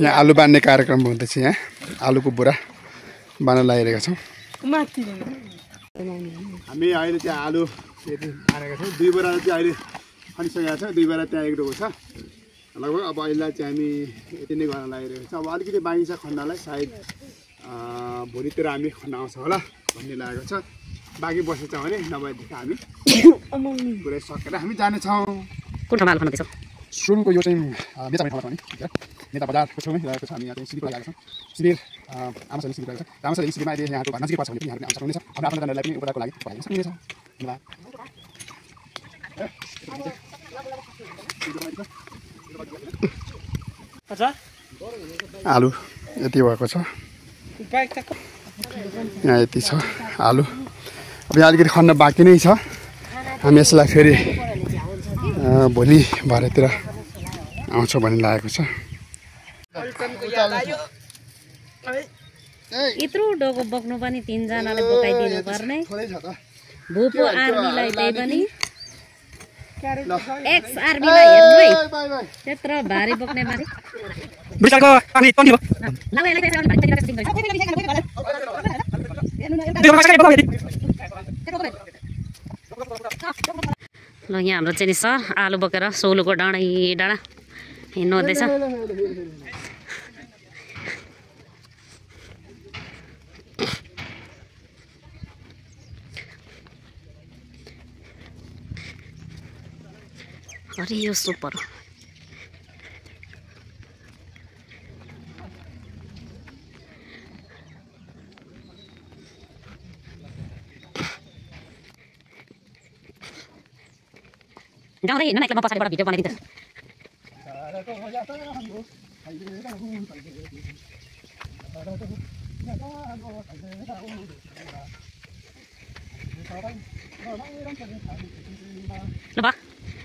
यहाँ आलु बाँड्ने कार्यक्रम हुँदैछ यहाँ आलुको बोरा बाँड्न लागिरहेका छौँ हामी अहिले त्यहाँ आलु हानेका छौँ 2 बोरा चाहिँ अहिले खनिसकेको छ 2 बोरा त्यहाँ एक डोको छ लगभग अब अहिले चाहिँ हामी यति नै गर्न लागिरहेको छ अब अलिकति बाँकी छ खन्नलाई सायद भोलितिर हामी खन्न आउँछ होला भन्ने लागेको छ बाँकी बसेछ भने नभएदेखि हामी पुरै सकेर हामी जानेछौँ कुन ठाउँमा आलु खन्दैछौ सुरुको यो चाहिँ नेता ठाउँमा पनि नेता बजारको छेउमै रहेको छ हामी यहाँ चाहिँ शिविरको लागेको छौँ शिविर आमाशाली शिविर रहेको छ आमाशाली शिविरमा अहिले यहाँको घर नजिकै पर्छ भने पनि यहाँहरू आउन सक्नुहुनेछ आफ्नो आफन्तजनहरूलाई पनि उपचारको लागि पठाउन सक्नुहुनेछ आलु यति भएको छ यहाँ यति छ आलु अब यहाँ अलिकति खन्न बाँकी नै छ हामी यसलाई फेरि भोलि भरेतिर आउँछ भन्ने लागेको छ यत्रो डोको बोक्नु पनि 3 जनाले बोकाइदिनु पर्ने भूपो आर्मीलाई त्यही पनि एक्स आर्मीलाई हेर्नु है त्यत्रो भारी बोक्ने मान्छे ल यहाँ हाम्रो चाहिँ सर आलु बोकेर सोलुको डाँडा हिँड्नु हुँदैछ अरे यो सुपर गाउँदै हिँड्नु न एकलाई म पछाडिबाट भिडियो बनाइदिन्छु ल बा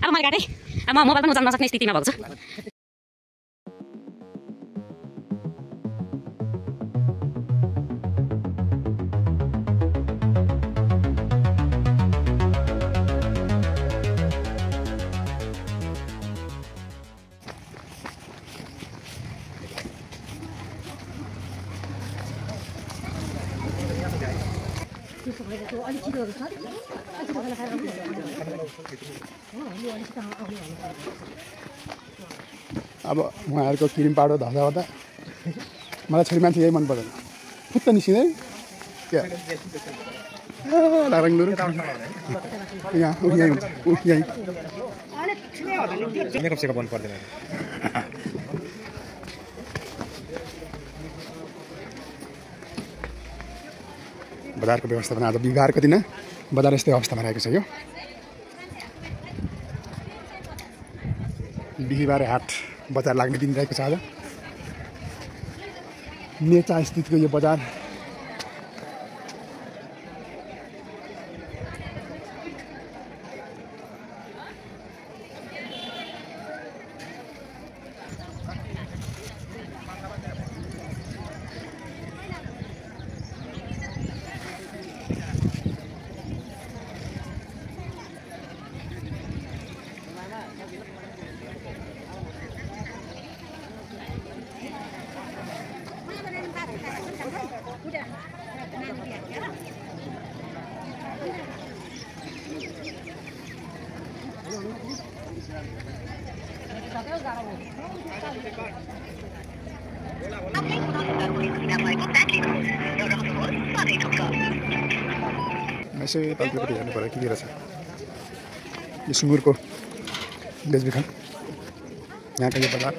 अब मैले काटेँ अब म मोबाइल पनि उचाल्न नसक्ने स्थितिमा भएको छु अब उहाँहरूको क्रिम पाउडर धर्दा गर्दा मलाई छोरी मान्छे यही मन पर्दैन फुत्त निस्किँदै क्या लाराङलुरु यहाँ यहीँ हुन्छ यहीँ मेकअप सेकअप गर्नु पर्दैन बजारको व्यवस्थापन आज बिहिबारको दिन बजार यस्तै अवस्थामा रहेको छ यो बिहिबारे हाट बजार लाग्ने दिन रहेको छ आज नेचा स्थितको यो बजार यसो तल्लोपट्टि हेर्नु पर्यो के रहेछ यो सुँगुरको बेचबिखन यहाँको यो बजार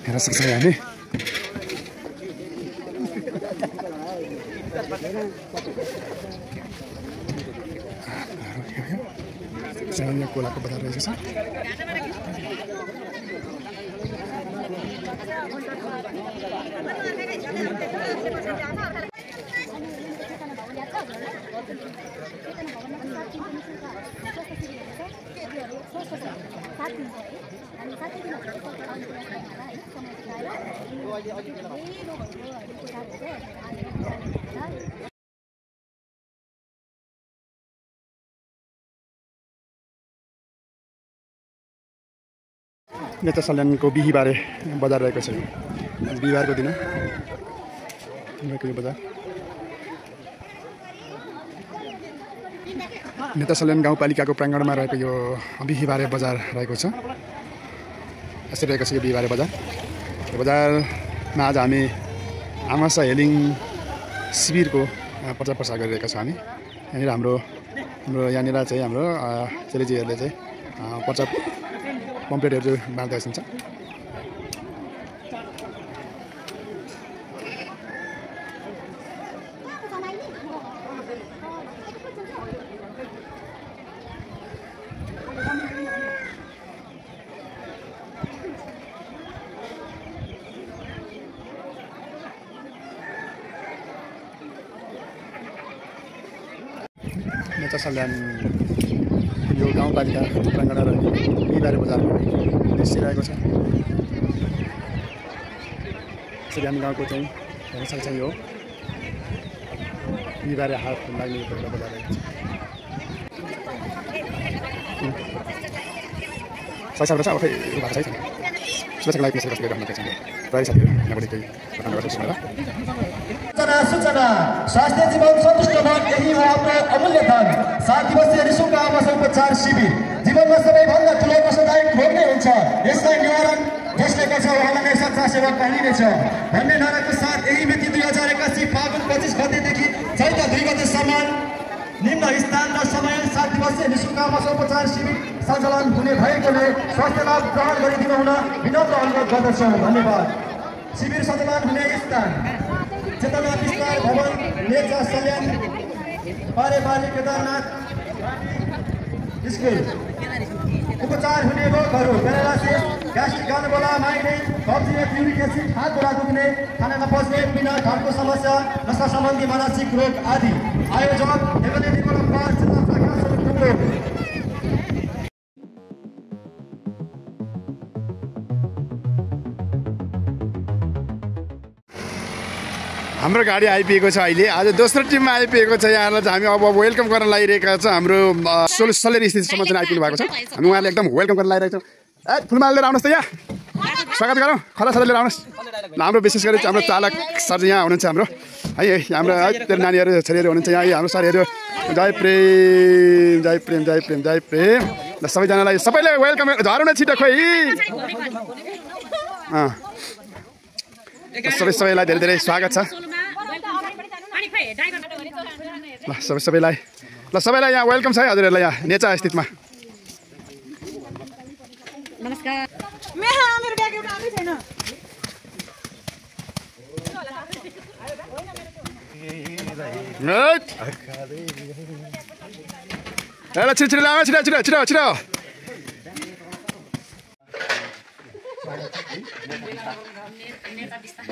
हेर्न सक्छौँ हामी यहाँ कोलाको बजार रहेछ नेता सल्यानको बिहीबारे बजार रहेको छ। बिहीबारको दिन यो बजार नेता सल्यान गाउँपालिकाको प्राङ्गणमा रहेको यो बिहीबारे बजार रहेको छ। यसरी रहेको छ यो बिहीबारे बजार। यो बजारमा आज हामी आमासा हेलिङ शिविरको प्रचार प्रसार गरिरहेका छौँ। हामी यहाँनिर हाम्रो यहाँनिर चाहिँ हाम्रो चेलीजीहरूले चाहिँ प्रचार पम्पलेटहरू बाँड्दै हुन्छ। नेता सल्यान यो गाउँपालिका प्राङ्गण र बिहीबारे बजारको दृश्य रहेको छ। सल्यान गाउँको चाहिँ हेर्न सक्छ यो बिहीबारे हाट लाग्ने बजार रहेको छ। पैसाबाट चाहिँ अब खै यो भएको छैन। सुरक्षाको लागि मेसेज गरिराख्नु पर्छ। प्रायः साथीहरू यहाँबाट केही घटना गर्छ सुनेर सूचना स्वास्थ्य जीवन सन्तुष्ट मन यही हो हाम्रो अमूल्य धन। 7 दिवसीय निःशुल्क आवास उपचार शिविर जीवनमा सबैभन्दा ठुलो कष्टदायक रोग नै हुन्छ। यसलाई निवारण जसले गर्छ उहाँलाई नै सच्चा सेवक कहलिनेछ भन्ने नाराको साथ यही मिति 2081 फागुन 25 गतेदेखि चैत्र 2 गतेसम्म निम्न स्थान र समय 7 दिवसीय निःशुल्क आवास उपचार शिविर सञ्चालन हुने भएकोले स्वास्थ्य लाभ ग्रहण गरिदिनु हुन विनम्र अनुरोध गर्दछौँ। धन्यवाद। शिविर सञ्चालन हुने स्थान चेतना विस्तार भवन नेता सल्यान पारेबारी केदारनाथ स्कुल। उपचार हुने रोगहरू प्यारालाइसिस ग्यास्ट्रिक गानबोला माइग्रेन कब्जी युरिक एसिड हात गोडा दुख्ने खाना नपच्ने पिना घाटको समस्या नसा सम्बन्धी मानसिक रोग आदि। आयोजक हेगले निर्मला जिल्ला शाखा समिति। हाम्रो गाडी आइपुगेको छ। अहिले आज दोस्रो टिममा आइपुगेको छ। यहाँलाई चाहिँ हामी अब वेलकम गर्न लागिरहेका छौँ। हाम्रो सलेरी स्थितिसम्म चाहिँ आइपुग्नु भएको छ। हामी उहाँलाई एकदम वेलकम गर्न लागिरहेको छौँ। फुलमाल लिएर आउनुहोस् त यहाँ स्वागत गरौँ। खला साथी लिएर आउनुहोस्। हाम्रो विशेष गरी हाम्रो चालक सर यहाँ हुनुहुन्छ। हाम्रो है हाम्रो तेरो नानीहरू छोरीहरू हुनुहुन्छ यहाँ। हाम्रो साथीहरू जय प्रेम जय प्रेम जय प्रेम जय प्रेम। ल सबैजनालाई सबैलाई वेलकम झरौँ न छिटो खोइ। सबैलाई धेरै धेरै स्वागत छ। ल सबैलाई यहाँ वेलकम छ है हजुरहरूलाई यहाँ नेचा स्थितमा। नमस्कार। छिटो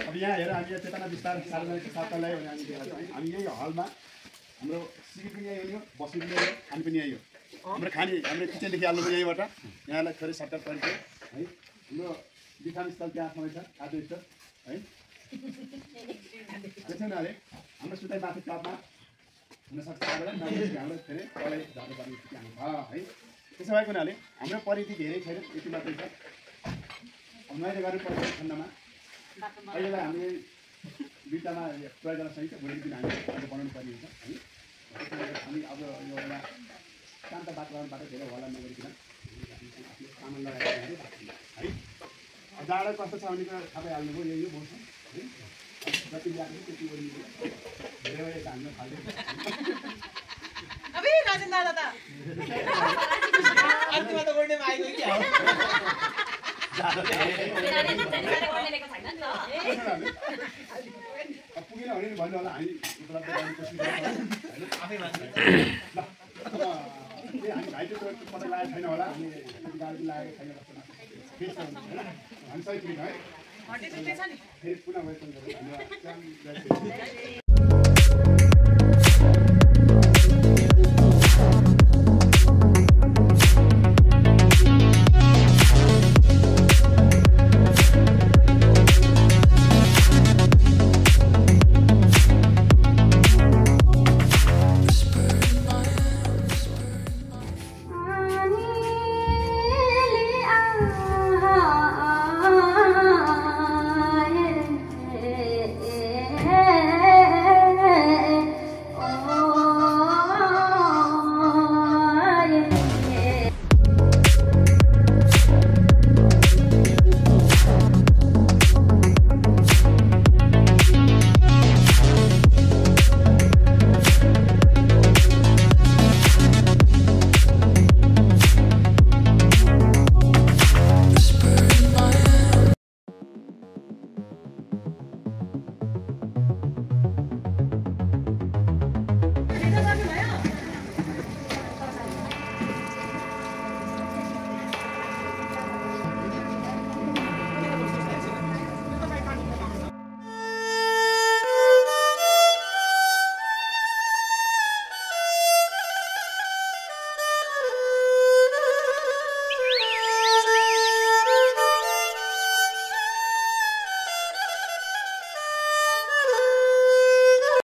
अब यहाँ हेर हामी चेतना विस्तार सार्वजनिक छात्रालय हामी यही हलमा हाम्रो सिबी पनि यही हो, बस्नु पनि यही हो, खानु पनि यही हो। हाम्रो हामीले किचनदेखि हाल्नु पनि यहीबाट यहाँलाई थोरै सर्टकट परिचय है। हाम्रो विश्राम स्थल त्यहाँसम्म छ खाद्य स्थल है। त्यसो हुनाले हाम्रो सुताइ माथि टपमा हुनसक्छ हाम्रो धेरै तलै जानुपर्ने स्थिति छ है। त्यसो भएको हुनाले हाम्रो परिधि धेरै छैन, यति मात्रै छ। मैले गर्नुपर्छ खण्डमा अहिलेलाई हामीले दुईवटामा प्रयोजना सहित भोलिको दिन हामी बनाउनु पर्ने हुन्छ है। हामी अब यो एउटा शान्त वातावरणबाट धेरै हल्ला नगरिकन सामान लगाएर है। जाडो कस्तो छ भने त थाहा हाल्नुभयो यही हो मौसम है। जति ल्याएको त्यति ओर्लिनु धेरै हाम्रो खाल्दै पुगेन भने भन्नु होला हामी उपलब्ध गर्ने कोसिस गर्छौँ होइन। हामी भाइको पत्ता लागेको छैन होला, हामी गाडी लागेको छैन जस्तो लाग्छ होइन। हामी सही ठिक है फेरि पुनः वेलकम गरौँ। धन्यवाद।